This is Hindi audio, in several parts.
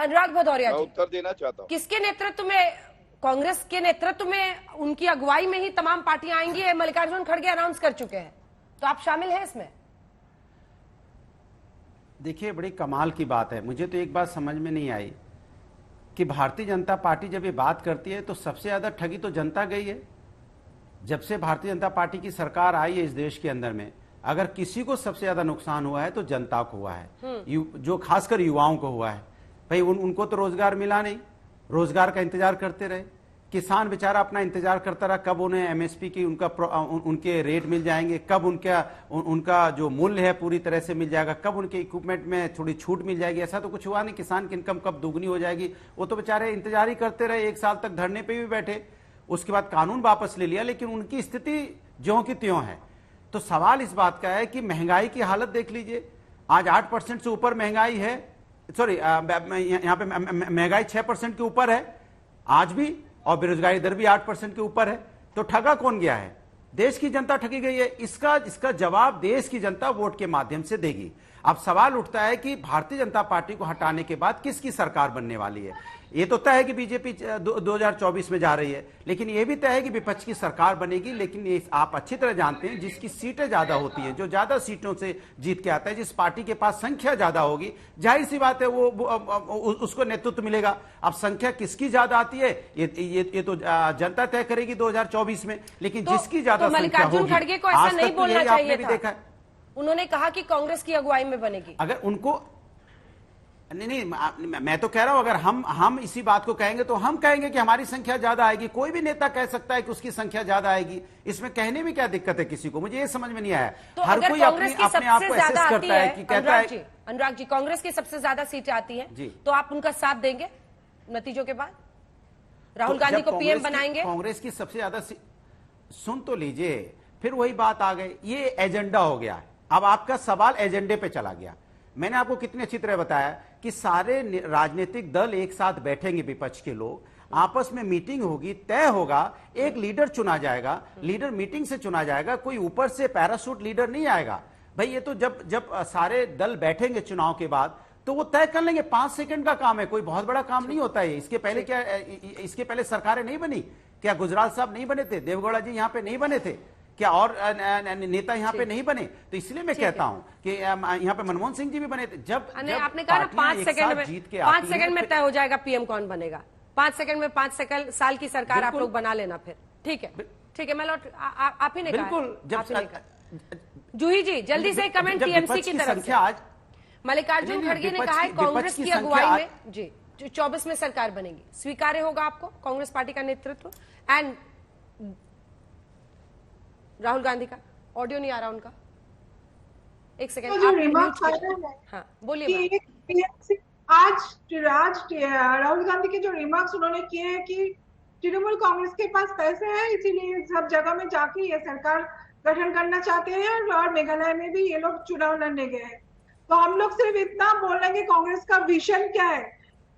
अनुराग भदौरिया जी, उत्तर देना चाहता हूँ। किसके नेतृत्व में, कांग्रेस के नेतृत्व में, उनकी अगुवाई में ही तमाम पार्टियां आएंगी, मल्लिकार्जुन खड़गे अनाउंस कर चुके हैं, तो आप शामिल हैं इसमें? देखिए, बड़ी कमाल की बात है। मुझे तो एक बात समझ में नहीं आई कि भारतीय जनता पार्टी जब ये बात करती है तो सबसे ज्यादा ठगी तो जनता गई है। जब से भारतीय जनता पार्टी की सरकार आई है इस देश के अंदर में, अगर किसी को सबसे ज्यादा नुकसान हुआ है तो जनता को हुआ है, जो खासकर युवाओं को हुआ है। भाई उनको तो रोजगार मिला नहीं, रोजगार का इंतजार करते रहे। किसान बेचारा अपना इंतजार करता रहा कब उन्हें एमएसपी की उनके रेट मिल जाएंगे, कब उनका जो मूल्य है पूरी तरह से मिल जाएगा, कब उनके इक्विपमेंट में थोड़ी छूट मिल जाएगी। ऐसा तो कुछ हुआ नहीं। किसान की इनकम कब दोगुनी हो जाएगी, वो तो बेचारे इंतजार ही करते रहे। 1 साल तक धरने पे भी बैठे, उसके बाद कानून वापस ले लिया, लेकिन उनकी स्थिति ज्यों की त्यों है। तो सवाल इस बात का है कि महंगाई की हालत देख लीजिए। आज 8% से ऊपर महंगाई है, सॉरी यहां पे महंगाई 6% के ऊपर है आज भी, और बेरोजगारी दर भी 8% के ऊपर है। तो ठगा कौन गया है? देश की जनता ठगी गई है। इसका जवाब देश की जनता वोट के माध्यम से देगी। अब सवाल उठता है कि भारतीय जनता पार्टी को हटाने के बाद किसकी सरकार बनने वाली है। ये तो तय है कि बीजेपी 2024 में जा रही है, लेकिन यह भी तय है कि विपक्ष की सरकार बनेगी। लेकिन ये आप अच्छी तरह जानते हैं, जिसकी सीटें ज्यादा होती हैं, जो ज्यादा सीटों से जीत के आता है, जिस पार्टी के पास संख्या ज्यादा होगी, जाहिर सी बात है वो उसको नेतृत्व मिलेगा। अब संख्या किसकी ज्यादा आती है ये तो जनता तय करेगी 2024 में। लेकिन जिसकी ज्यादा संख्या होगी, खड़गे को ऐसा नहीं बोलना चाहिए था। देखा, उन्होंने कहा कि कांग्रेस की अगुवाई में बनेगी। अगर उनको नहीं, मैं तो कह रहा हूं, अगर हम इसी बात को कहेंगे तो हम कहेंगे कि हमारी संख्या ज्यादा आएगी। कोई भी नेता कह सकता है कि उसकी संख्या ज्यादा आएगी, इसमें कहने में क्या दिक्कत है किसी को? मुझे ये समझ में नहीं आया। तो हर कोई अपने आप को एसेस करता है कि कहता है। अनुराग जी, कांग्रेस की सबसे ज्यादा सीटें आती हैं, तो आप उनका साथ देंगे नतीजों के बाद? राहुल गांधी को पीएम बनाएंगे? कांग्रेस की सबसे ज्यादा, सुन तो लीजिए, फिर वही बात आ गई, ये एजेंडा हो गया। अब आपका सवाल एजेंडे पे चला गया। मैंने आपको कितनी अच्छी तरह बताया कि सारे राजनीतिक दल एक साथ बैठेंगे, विपक्ष के लोग आपस में मीटिंग होगी, तय होगा, एक लीडर चुना जाएगा, लीडर मीटिंग से चुना जाएगा, कोई ऊपर से पैराशूट लीडर नहीं आएगा। भाई ये तो जब सारे दल बैठेंगे चुनाव के बाद तो वो तय कर लेंगे। 5 सेकंड का काम है, कोई बहुत बड़ा काम नहीं होता है। इसके पहले सरकारें नहीं बनी क्या? गुजराल साहब नहीं बने थे, देवगौड़ा जी यहां पे नहीं बने थे क्या? और नेता यहाँ पे नहीं बने? तो इसलिए मैं कहता हूँ कि यहाँ पे मनमोहन सिंह जी भी बने थे। जब आपने कहा ना 5 सेकंड में तय हो जाएगा पीएम कौन बनेगा। 5 सेकंड में 5 साल की सरकार आप लोग बना लेना फिर। ठीक है, मैं आप ही ने कहा। जूही जी, जल्दी से कमेंट टीएमसी की तरफ से। मल्लिकार्जुन खड़गे ने कहा है कांग्रेस की अगुवाई में जी 24 में सरकार बनेगी। स्वीकार्य होगा आपको कांग्रेस पार्टी का नेतृत्व? एंड राहुल गांधी का ऑडियो नहीं आ रहा उनका, एक सेकंड। हाँ बोलिए। आज राहुल गांधी के जो रिमार्क्स उन्होंने किए हैं कि तृणमूल कांग्रेस के पास पैसे हैं, इसीलिए सब जगह में जाके ये सरकार गठन करना चाहते हैं, और मेघालय में भी ये लोग चुनाव लड़ने गए हैं। तो हम लोग सिर्फ इतना बोल रहे हैं कि कांग्रेस का विजन क्या है,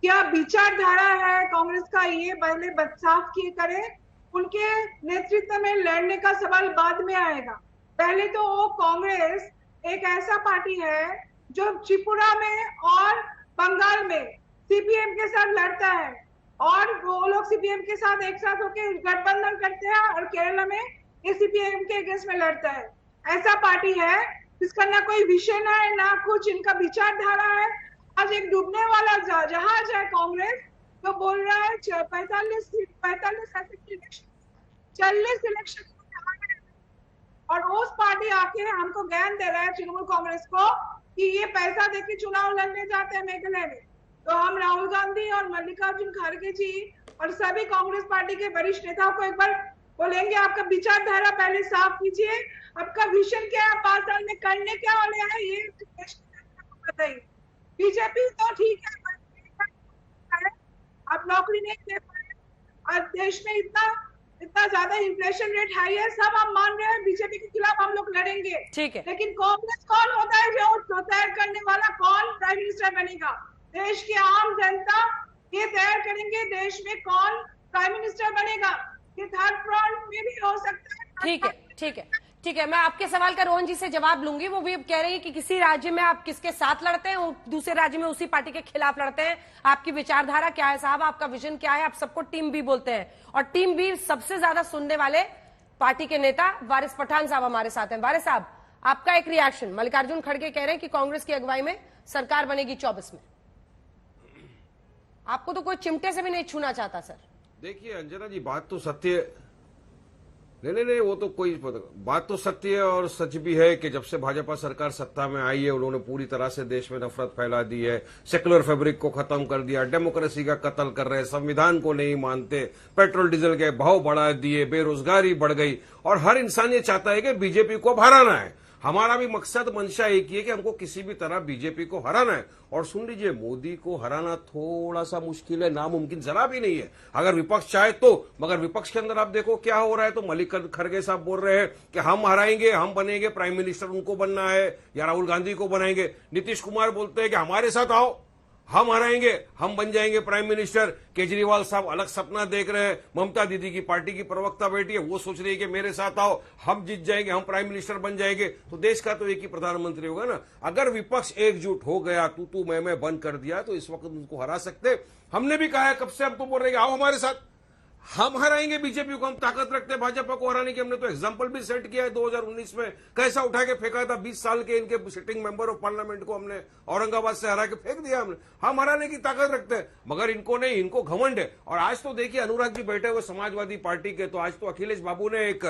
क्या विचारधारा है कांग्रेस का, ये पहले साफ किए करें। उनके नेतृत्व में लड़ने का सवाल बाद में आएगा। पहले तो वो कांग्रेस एक ऐसा पार्टी है जो त्रिपुरा में और बंगाल में सीपीएम के साथ लड़ता है, और वो लोग सीपीएम के साथ एक साथ होकर गठबंधन करते हैं, और केरला में ये सीपीएम के अगेंस्ट में लड़ता है। ऐसा पार्टी है जिसका ना कोई विजन है, ना कुछ इनका विचारधारा है। आज एक डूबने वाला जहाज है कांग्रेस, तो बोल रहा है 45 40 इलेक्शन, और उस पार्टी आके हमको ज्ञान दे रहा है तृणमूल कांग्रेस को कि ये पैसा देके चुनाव लड़ने जाते हैं मेघालय में। तो हम राहुल गांधी और मल्लिकार्जुन खड़गे जी और सभी कांग्रेस पार्टी के वरिष्ठ नेताओं को एक बार बोलेंगे, आपका विचारधारा पहले साफ कीजिए, आपका विजन क्या है, 5 साल में करने क्या वाले हैं, ये बताइए। बीजेपी तो ठीक है, आप नौकरी नहीं दे पाए, और देश में इतना ज्यादा इन्फ्लेशन रेट हाई है, सब हम मान रहे हैं, बीजेपी के खिलाफ हम लोग लड़ेंगे। ठीक है, लेकिन कांग्रेस कौन होता है जो तय करने वाला, कौन प्राइम मिनिस्टर बनेगा? देश की आम जनता ये तय करेंगे देश में कौन प्राइम मिनिस्टर बनेगा। ये थर्ड फ्रंट में भी हो सकता है। ठीक है, ठीक है, मैं आपके सवाल का रोहन जी से जवाब लूंगी। वो भी कह रही है कि किसी राज्य में आप किसके साथ लड़ते हैं, दूसरे राज्य में उसी पार्टी के खिलाफ लड़ते हैं। आपकी विचारधारा क्या है साहब, आपका विजन क्या है? आप सबको टीम बी बोलते हैं, और टीम बी सबसे ज्यादा सुनने वाले पार्टी के नेता वारिस पठान साहब हमारे साथ हैं। वारिस साहब, आपका एक रिएक्शन। मल्लिकार्जुन खड़गे कह रहे हैं कि कांग्रेस की अगुवाई में सरकार बनेगी 24 में। आपको तो कोई चिमटे से भी नहीं छूना चाहता सर। देखिए अंजना जी, बात तो सत्य नहीं, वो तो कोई बात तो सत्य है और सच भी है कि जब से भाजपा सरकार सत्ता में आई है उन्होंने पूरी तरह से देश में नफरत फैला दी है, सेक्युलर फैब्रिक को खत्म कर दिया, डेमोक्रेसी का कत्ल कर रहे हैं, संविधान को नहीं मानते, पेट्रोल डीजल के भाव बढ़ा दिए, बेरोजगारी बढ़ गई, और हर इंसान ये चाहता है कि बीजेपी को हराना है। हमारा भी मकसद मंशा एक ही है कि हमको किसी भी तरह बीजेपी को हराना है। और सुन लीजिए, मोदी को हराना थोड़ा सा मुश्किल है, नामुमकिन जरा भी नहीं है, अगर विपक्ष चाहे तो। मगर विपक्ष के अंदर आप देखो क्या हो रहा है। तो मल्लिकार्जुन खड़गे साहब बोल रहे हैं कि हम हराएंगे, हम बनेंगे प्राइम मिनिस्टर, उनको बनना है या राहुल गांधी को बनाएंगे। नीतीश कुमार बोलते हैं कि हमारे साथ आओ, हम हराएंगे, हम बन जाएंगे प्राइम मिनिस्टर। केजरीवाल साहब अलग सपना देख रहे हैं। ममता दीदी की पार्टी की प्रवक्ता बैठी है, वो सोच रही है कि मेरे साथ आओ, हम जीत जाएंगे, हम प्राइम मिनिस्टर बन जाएंगे। तो देश का तो एक ही प्रधानमंत्री होगा ना। अगर विपक्ष एकजुट हो गया, तू मैं बंद कर दिया, तो इस वक्त उनको हरा सकते। हमने भी कहा है कब से, हम तो बोल रहे हैं आओ हमारे साथ, हम हराएंगे बीजेपी को, हम ताकत रखते हैं भाजपा को हराने की। हमने तो एग्जाम्पल भी सेट किया है 2019 में, कैसा उठा के फेंका था 20 साल के इनके सिटिंग मेंबर ऑफ पार्लियामेंट को हमने औरंगाबाद से हरा के फेंक दिया हमने। हम हराने की ताकत रखते हैं, मगर इनको नहीं, इनको घमंड है। और आज तो देखिए अनुराग जी बैठे हुए समाजवादी पार्टी के, तो आज तो अखिलेश बाबू ने एक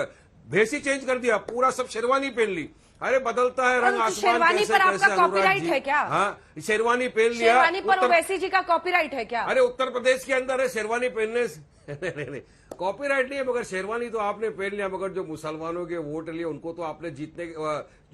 भेस ही चेंज कर दिया, पूरा सब शेरवानी पहन ली। अरे बदलता है रंग आसमान शेरवानी कैसे, पर आपका कैसे कॉपीराइट है क्या? हाँ, शेरवानी पहन लिया। शेरवानी पर ओवैसी जी का कॉपीराइट है क्या? अरे उत्तर प्रदेश के अंदर है शेरवानी पहनने से नहीं, कॉपीराइट नहीं है, मगर शेरवानी तो आपने पहन लिया। मगर जो मुसलमानों के वोट लिए उनको तो आपने जीतने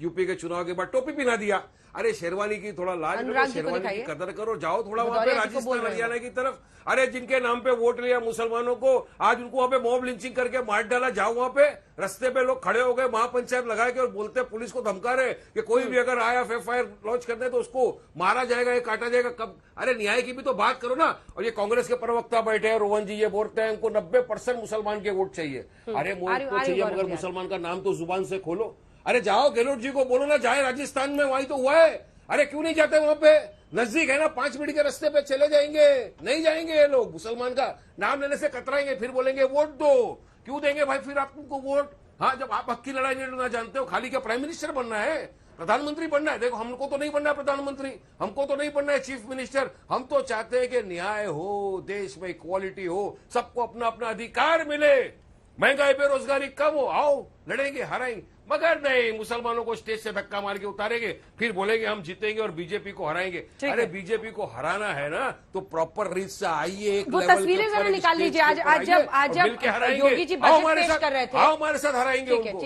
यूपी के चुनाव के बाद टोपी पहना दिया। अरे शेरवानी की थोड़ा लाज करो, शेरवानी की कदर करो, जाओ थोड़ा वहां पे राजस्थान हरियाणा की तरफ। अरे जिनके नाम पे वोट लिया मुसलमानों को, आज उनको वहां पे मॉब लिंचिंग करके मार डाला। जाओ वहां पे, रास्ते पे लोग खड़े हो गए, महापंचायत लगा के और बोलते पुलिस को धमका रहे कि कोई भी अगर आया FIR लॉन्च करने तो उसको मारा जाएगा या काटा जाएगा। कब? अरे न्याय की भी तो बात करो ना। और ये कांग्रेस के प्रवक्ता बैठे हैं रोहन जी, ये बोलते हैं उनको 90% मुसलमान के वोट चाहिए। अरे वोट तो चाहिए, मगर मुसलमान का नाम तो जुबान से खोलो। अरे जाओ गहलोत जी को बोलो ना, जाए राजस्थान में, वहीं तो हुआ है। अरे क्यों नहीं जाते वहां पे? नजदीक है ना, 5 मिनट के रास्ते पे चले जाएंगे। नहीं जाएंगे ये लोग, मुसलमान का नाम लेने से कतराएंगे, फिर बोलेंगे वोट दो। क्यों देंगे भाई फिर आप तुमको वोट? हाँ, जब आप हक की लड़ाई नहीं लड़ना जानते हो, खाली क्या प्राइम मिनिस्टर बनना है, प्रधानमंत्री बनना है? देखो हमको तो नहीं बनना है प्रधानमंत्री, हमको तो नहीं बनना है चीफ मिनिस्टर। हम तो चाहते हैं कि न्याय हो, देश में इक्वालिटी हो, सबको अपना अपना अधिकार मिले, महंगाई बेरोजगारी कम हो। आओ लड़ेंगे, हराएंगे। मगर नहीं, मुसलमानों को स्टेज से धक्का मार के उतारेंगे, फिर बोलेंगे हम जीतेंगे और बीजेपी को हराएंगे। अरे बीजेपी को हराना है ना तो प्रॉपर रीत से आइए, एक वो तस्वीरें जरा निकाल लीजिए। आज जब योगी जी बजट पेश कर रहे थे, हमारे साथ हराएंगे उनको।